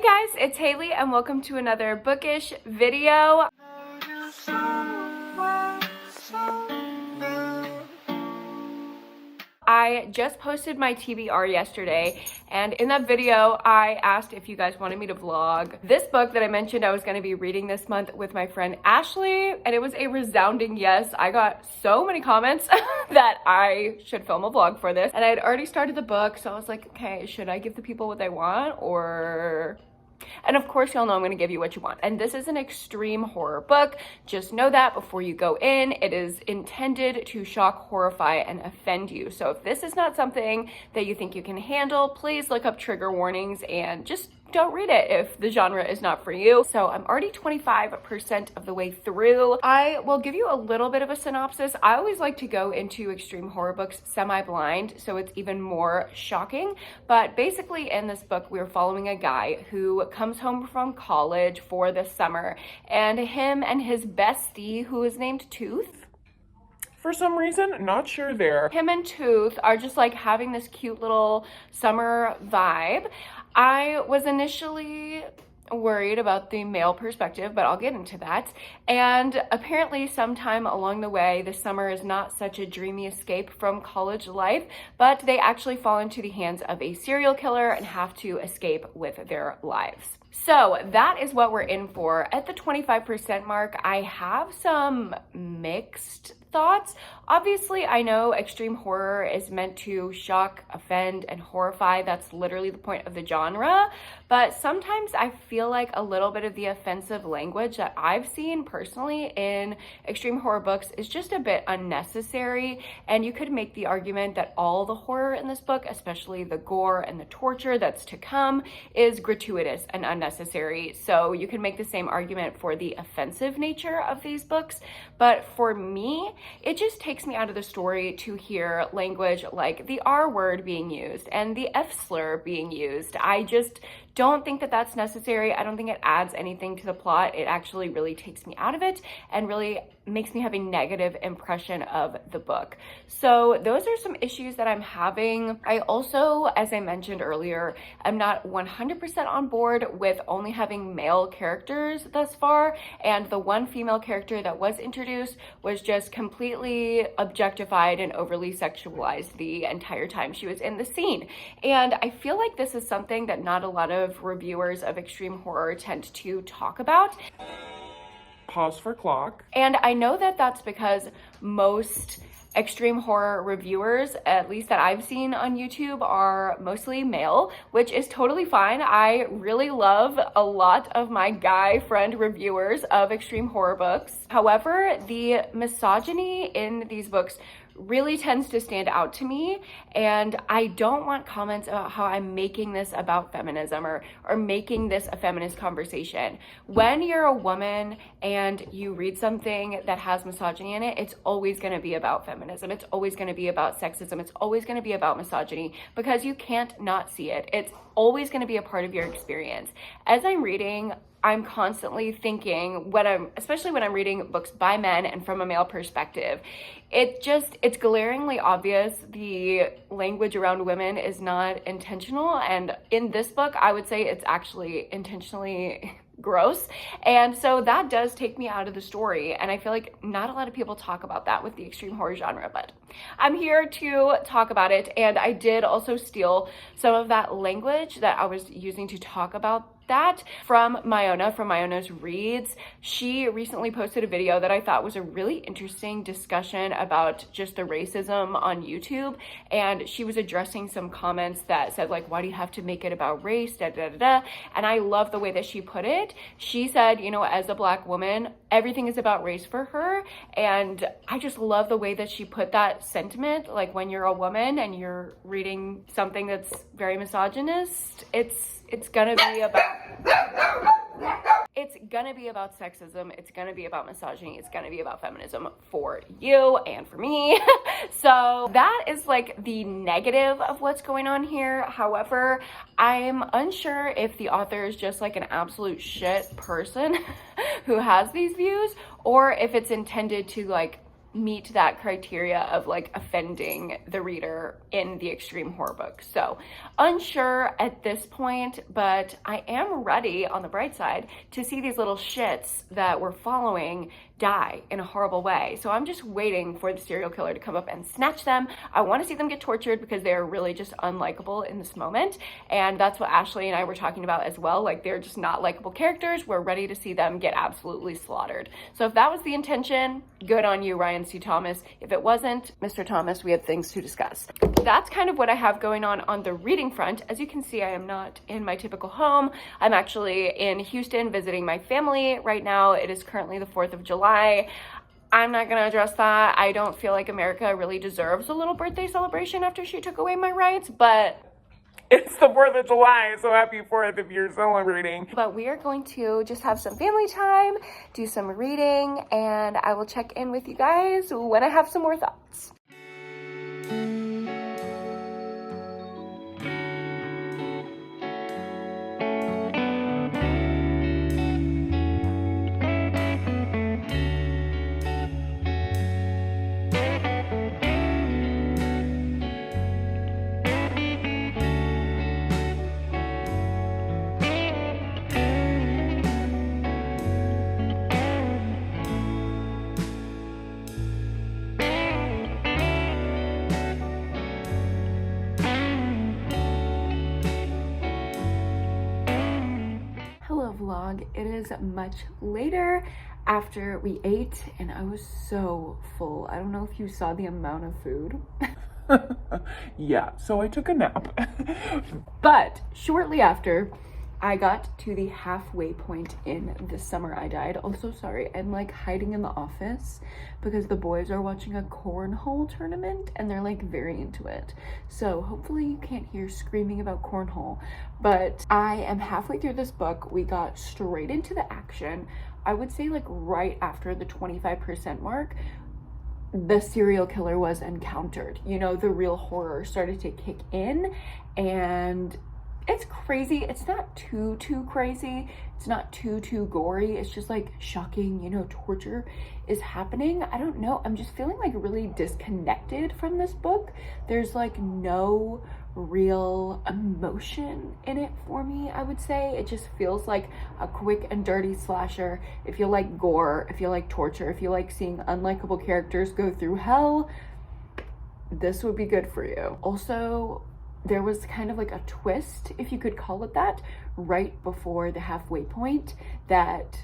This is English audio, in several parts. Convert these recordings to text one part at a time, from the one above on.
guys, it's Haley and welcome to another bookish video. I just posted my TBR yesterday, and in that video I asked if you guys wanted me to vlog this book that I mentioned I was going to be reading this month with my friend Ashley, and it was a resounding yes. I got so many comments that I should film a vlog for this, and I had already started the book, so I was like, okay, should I give the people what they want or... And of course, y'all know I'm going to give you what you want. And this is an extreme horror book. Just know that before you go in. It is intended to shock, horrify, and offend you. So if this is not something that you think you can handle, please look up trigger warnings and just don't read it if the genre is not for you. So I'm already 25% of the way through. I will give you a little bit of a synopsis. I always like to go into extreme horror books semi-blind, so it's even more shocking. But basically in this book, we're following a guy who comes home from college for the summer, and him and his bestie, who is named Tooth, for some reason, not sure there. Him and Tooth are just like having this cute little summer vibe. I was initially worried about the male perspective, but I'll get into that. And apparently sometime along the way, the summer is not such a dreamy escape from college life, but they actually fall into the hands of a serial killer and have to escape with their lives. So that is what we're in for. At the 25% mark, I have some mixed thoughts. Obviously, I know extreme horror is meant to shock, offend, and horrify. That's literally the point of the genre. But sometimes I feel like a little bit of the offensive language that I've seen personally in extreme horror books is just a bit unnecessary. And you could make the argument that all the horror in this book, especially the gore and the torture that's to come, is gratuitous and unnecessary. So you can make the same argument for the offensive nature of these books. But for me, it just takes me out of the story to hear language like the R word being used and the F slur being used. I just don't think that that's necessary. I don't think it adds anything to the plot. It actually really takes me out of it and really makes me have a negative impression of the book. So those are some issues that I'm having. I also, as I mentioned earlier, I'm not 100% on board with only having male characters thus far, and the one female character that was introduced was just completely objectified and overly sexualized the entire time she was in the scene. And I feel like this is something that not a lot of reviewers of extreme horror tend to talk about. Pause for clock. And I know that that's because most extreme horror reviewers, at least that I've seen on YouTube, are mostly male, which is totally fine. I really love a lot of my guy friend reviewers of extreme horror books. However, the misogyny in these books really tends to stand out to me, and I don't want comments about how I'm making this about feminism or making this a feminist conversation. When you're a woman and you read something that has misogyny in it, it's always going to be about feminism. It's always going to be about sexism. It's always going to be about misogyny because you can't not see it. It's always going to be a part of your experience. As I'm reading, I'm constantly thinking, especially when I'm reading books by men and from a male perspective, it's glaringly obvious the language around women is not intentional. And in this book, I would say it's actually intentionally gross. And so that does take me out of the story. And I feel like not a lot of people talk about that with the extreme horror genre, but I'm here to talk about it. And I did also steal some of that language that I was using to talk about that from Myona's Reads. She recently posted a video that I thought was a really interesting discussion about just the racism on YouTube, and she was addressing some comments that said like, why do you have to make it about race, da da da da. And I love the way that she put it. She said, you know, as a Black woman, everything is about race for her, and I just love the way that she put that sentiment. Like, when you're a woman and you're reading something that's very misogynist, it's gonna be about sexism, it's gonna be about misogyny, it's gonna be about feminism for you and for me. So that is like the negative of what's going on here. However, I'm unsure if the author is just like an absolute shit person who has these views, or if it's intended to like meet that criteria of like offending the reader in the extreme horror book. So unsure at this point, but I am ready on the bright side to see these little shits that we're following die in a horrible way. So I'm just waiting for the serial killer to come up and snatch them. I want to see them get tortured because they're really just unlikable in this moment. And that's what Ashley and I were talking about as well. Like, they're just not likable characters. We're ready to see them get absolutely slaughtered. So if that was the intention, good on you, Ryan C. Thomas. If it wasn't, Mr. Thomas, we have things to discuss. That's kind of what I have going on the reading front. As you can see, I am not in my typical home. I'm actually in Houston visiting my family right now. It is currently the 4th of July. I'm not gonna address that. I don't feel like America really deserves a little birthday celebration after she took away my rights, but It's the 4th of July, so happy 4th if you're celebrating. But we are going to just have some family time, do some reading, and I will check in with you guys when I have some more thoughts. Vlog. It is much later after we ate and I was so full. I don't know if you saw the amount of food. Yeah, so I took a nap. But shortly after, I got to the halfway point in The Summer I Died. Also, sorry, I'm like hiding in the office because the boys are watching a cornhole tournament and they're like very into it. So hopefully you can't hear screaming about cornhole. But I am halfway through this book. We got straight into the action. I would say like right after the 25% mark, the serial killer was encountered. You know, the real horror started to kick in, and it's crazy. It's not too crazy. It's not too gory. It's just like shocking, you know, torture is happening. I don't know. I'm just feeling like really disconnected from this book. There's like no real emotion in it for me, I would say. It just feels like a quick and dirty slasher. If you like gore, if you like torture, if you like seeing unlikable characters go through hell, this would be good for you. Also, there was kind of like a twist, if you could call it that, right before the halfway point that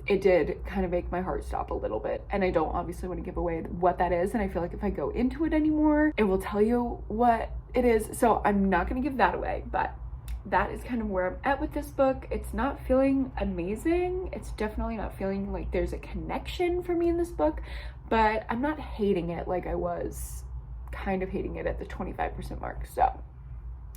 it did kind of make my heart stop a little bit. And I don't obviously want to give away what that is. And I feel like if I go into it anymore, it will tell you what it is. So I'm not going to give that away, but that is kind of where I'm at with this book. It's not feeling amazing. It's definitely not feeling like there's a connection for me in this book, but I'm not hating it like I was kind of hating it at the 25% mark. So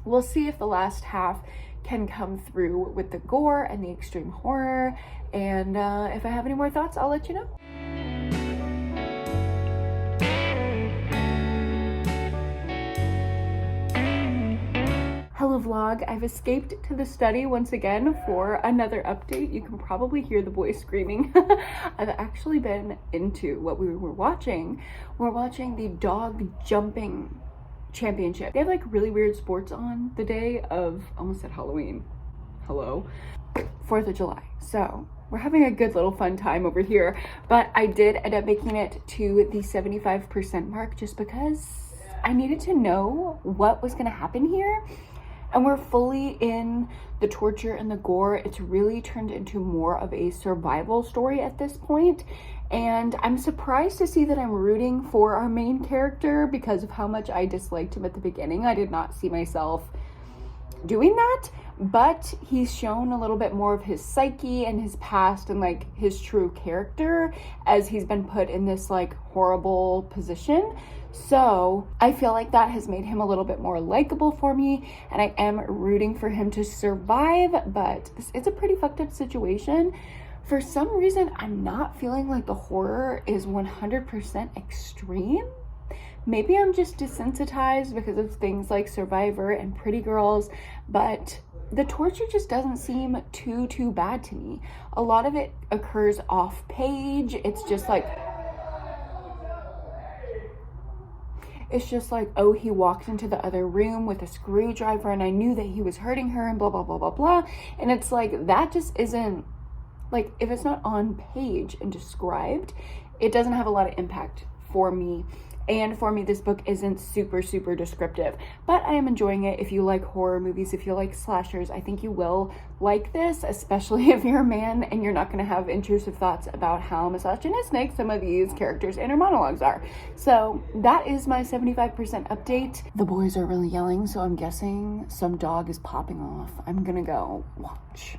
we'll see if the last half can come through with the gore and the extreme horror. And if I have any more thoughts, I'll let you know. Hello vlog, I've escaped to the study once again for another update. You can probably hear the boys screaming. I've actually been into what we were watching. We're watching the dog jumping championship. They have like really weird sports on the day of, almost said Halloween. Hello. 4th of July. So we're having a good little fun time over here, but I did end up making it to the 75% mark just because I needed to know what was gonna happen here. And we're fully in the torture and the gore. It's really turned into more of a survival story at this point. And I'm surprised to see that I'm rooting for our main character because of how much I disliked him at the beginning. I did not see myself doing that, but he's shown a little bit more of his psyche and his past and like his true character as he's been put in this like horrible position. So I feel like that has made him a little bit more likable for me, and I am rooting for him to survive, but this is a pretty fucked up situation. For some reason, I'm not feeling like the horror is 100% extreme. Maybe I'm just desensitized because of things like Survivor and Pretty Girls, but the torture just doesn't seem too bad to me. A lot of it occurs off page. It's just like, it's just like, oh, he walked into the other room with a screwdriver and I knew that he was hurting her and blah, blah, blah, blah, blah. And it's like, that just isn't, like, if it's not on page and described, it doesn't have a lot of impact for me. And for me, this book isn't super, super descriptive, but I am enjoying it. If you like horror movies, if you like slashers, I think you will like this, especially if you're a man and you're not going to have intrusive thoughts about how misogynistic some of these characters' inner monologues are. So that is my 75% update. The boys are really yelling, so I'm guessing some dog is popping off. I'm gonna go watch.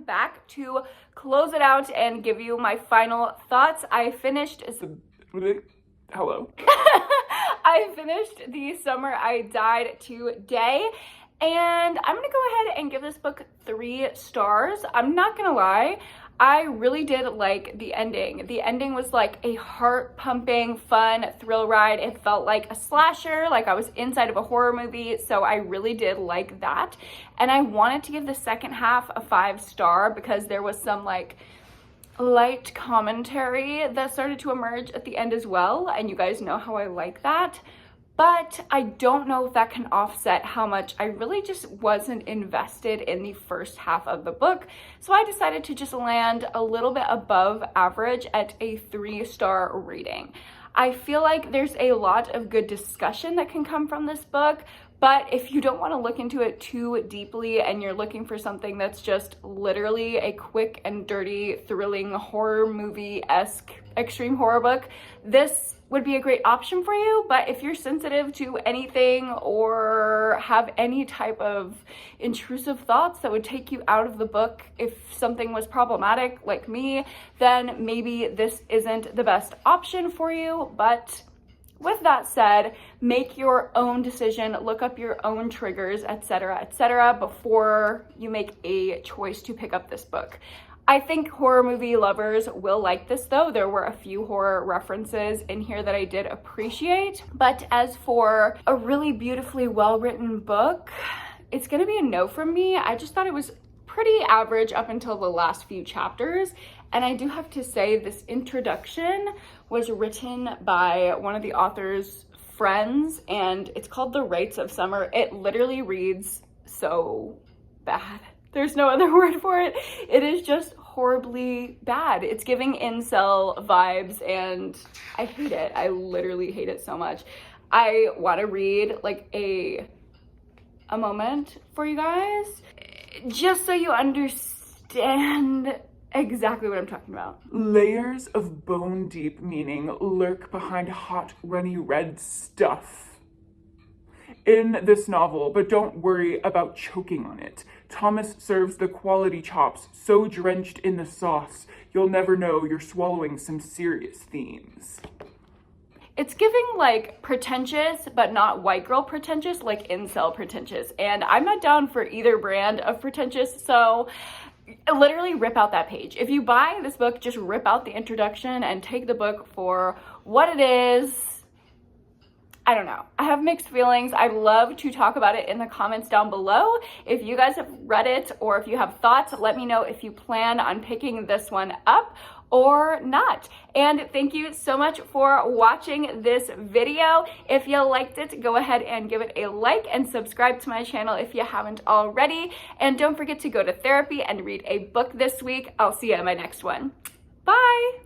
Back to close it out and give you my final thoughts. I finished Hello. I finished The Summer I Died today, and I'm gonna go ahead and give this book 3 stars. I'm not gonna lie, I really did like the ending. The ending was like a heart-pumping, fun thrill ride. It felt like a slasher, like I was inside of a horror movie, so I really did like that. And I wanted to give the second half a 5-star because there was some like light commentary that started to emerge at the end as well, and you guys know how I like that. But I don't know if that can offset how much I really just wasn't invested in the first half of the book. So I decided to just land a little bit above average at a 3-star rating. I feel like there's a lot of good discussion that can come from this book, but if you don't want to look into it too deeply and you're looking for something that's just literally a quick and dirty, thrilling horror movie-esque extreme horror book, this would be a great option for you. But if you're sensitive to anything or have any type of intrusive thoughts that would take you out of the book if something was problematic like me, then maybe this isn't the best option for you. But with that said, make your own decision, look up your own triggers, etc., before you make a choice to pick up this book. I think horror movie lovers will like this though. There were a few horror references in here that I did appreciate. But as for a really beautifully well-written book, it's gonna be a no from me. I just thought it was pretty average up until the last few chapters. And I do have to say this introduction was written by one of the author's friends, and it's called The Rites of Summer. It literally reads so bad. There's no other word for it. It is just horribly bad. It's giving incel vibes and I hate it. I literally hate it so much. I want to read like a moment for you guys just so you understand exactly what I'm talking about. Layers of bone deep meaning lurk behind hot, runny red stuff in this novel, but don't worry about choking on it. Thomas serves the quality chops so drenched in the sauce, you'll never know you're swallowing some serious themes. It's giving like pretentious, but not white girl pretentious, like incel pretentious. And I'm not down for either brand of pretentious, so literally rip out that page. If you buy this book, just rip out the introduction and take the book for what it is. I don't know. I have mixed feelings. I'd love to talk about it in the comments down below. If you guys have read it or if you have thoughts, let me know if you plan on picking this one up or not. And thank you so much for watching this video. If you liked it, go ahead and give it a like and subscribe to my channel if you haven't already. And don't forget to go to therapy and read a book this week. I'll see you in my next one. Bye!